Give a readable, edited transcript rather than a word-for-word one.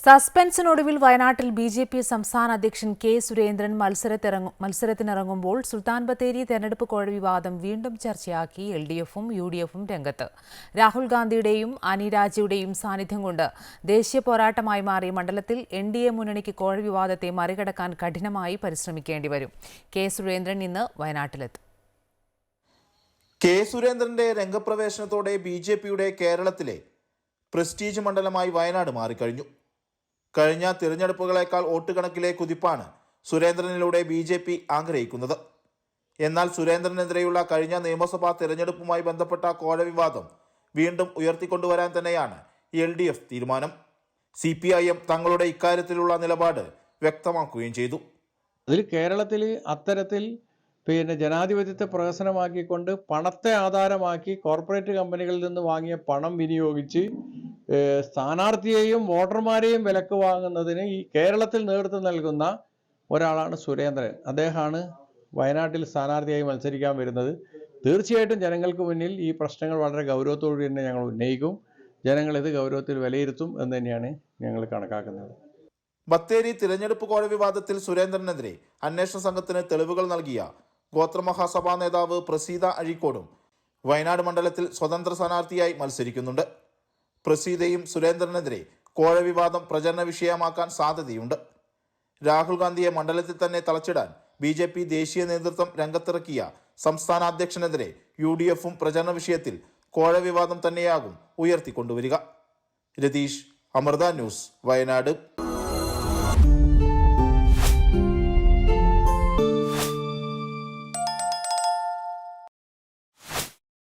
സസ്പെൻസിനൊടുവിൽ വയനാട്ടിൽ ബി.ജെ.പി. സംസ്ഥാന അധ്യക്ഷൻ കെ. സുരേന്ദ്രൻ മത്സരത്തിനിറങ്ങുമ്പോൾ സുൽത്താൻ ബത്തേരി തെരഞ്ഞെടുപ്പ് കോഴ വിവാദം വീണ്ടും ചർച്ചയാക്കി എൽ.ഡി.എഫും യു.ഡി.എഫും രംഗത്ത്. രാഹുൽ ഗാന്ധിയുടെയും അനി രാജയുടെയും സാന്നിധ്യം കൊണ്ട് ദേശീയ പോരാട്ടമായി മാറിയ മണ്ഡലത്തിൽ എൻ.ഡി.എ മുന്നണിക്ക് കോഴ വിവാദത്തെ മറികടക്കാൻ കഠിനമായി പരിശ്രമിക്കേണ്ടി വരും. കെ. സുരേന്ദ്രൻ ഇന്ന് വയനാട്ടിലെത്തും. കെ. സുരേന്ദ്രന്റെ രംഗപ്രവേശനത്തോടെ ബി.ജെ.പിയുടെ കേരളത്തിലെ പ്രസ്റ്റീജ് മണ്ഡലമായി വയനാട് മാറിക്കഴിഞ്ഞു. കഴിഞ്ഞ തിരഞ്ഞെടുപ്പുകളേക്കാൾ വോട്ട് കണക്കിലെ കുതിപ്പാണ് സുരേന്ദ്രനിലൂടെ ബി.ജെ.പി. ആഗ്രഹിക്കുന്നത്. എന്നാൽ സുരേന്ദ്രനെതിരെയുള്ള കഴിഞ്ഞ നിയമസഭാ തിരഞ്ഞെടുപ്പുമായി ബന്ധപ്പെട്ട കോഴ വിവാദം വീണ്ടും ഉയർത്തിക്കൊണ്ടുവരാൻ തന്നെയാണ് എൽ.ഡി.എഫ് തീരുമാനം. CPIM തങ്ങളുടെ ഇക്കാര്യത്തിലുള്ള നിലപാട് വ്യക്തമാക്കുകയും ചെയ്തു. അതിൽ കേരളത്തിൽ അത്തരത്തിൽ ജനാധിപത്യത്തെ പ്രഹസനമാക്കിക്കൊണ്ട് പണത്തെ ആധാരമാക്കി കോർപ്പറേറ്റ് കമ്പനികളിൽ നിന്ന് വാങ്ങിയ പണം വിനിയോഗിച്ച് സ്ഥാനാർത്ഥിയെയും വോട്ടർമാരെയും വിലക്ക് വാങ്ങുന്നതിന് ഈ കേരളത്തിൽ നേതൃത്വം നൽകുന്ന ഒരാളാണ് സുരേന്ദ്രൻ. അദ്ദേഹമാണ് വയനാട്ടിൽ സ്ഥാനാർത്ഥിയായി മത്സരിക്കാൻ വരുന്നത്. തീർച്ചയായിട്ടും ജനങ്ങൾക്ക് മുന്നിൽ ഈ പ്രശ്നങ്ങൾ വളരെ ഗൗരവത്തോടെ തന്നെ ഞങ്ങൾ ഉന്നയിക്കും. ജനങ്ങൾ ഇത് ഗൗരവത്തിൽ വിലയിരുത്തും എന്ന് തന്നെയാണ് ഞങ്ങൾ കണക്കാക്കുന്നത്. ബത്തേരി തിരഞ്ഞെടുപ്പ് കോഴ വിവാദത്തിൽ സുരേന്ദ്രനെതിരെ അന്വേഷണ സംഘത്തിന് തെളിവുകൾ നൽകിയ ഗോത്രമഹാസഭാ നേതാവ് പ്രസീത അഴീക്കോടും വയനാട് മണ്ഡലത്തിൽ സ്വതന്ത്ര സ്ഥാനാർത്ഥിയായി മത്സരിക്കുന്നുണ്ട്. പ്രസീതയും സുരേന്ദ്രനെതിരെ കോഴ വിവാദം പ്രചരണ വിഷയമാക്കാൻ സാധ്യതയുണ്ട്. രാഹുൽ ഗാന്ധിയെ മണ്ഡലത്തിൽ തന്നെ തളച്ചിടാൻ ബി.ജെ.പി. ദേശീയ നേതൃത്വം രംഗത്തിറക്കിയ സംസ്ഥാന അധ്യക്ഷനെതിരെ യു.ഡി.എഫും പ്രചരണ വിഷയത്തിൽ കോഴ വിവാദം തന്നെയാകും ഉയർത്തിക്കൊണ്ടുവരിക. രതീഷ്, അമൃത ന്യൂസ്, വയനാട്.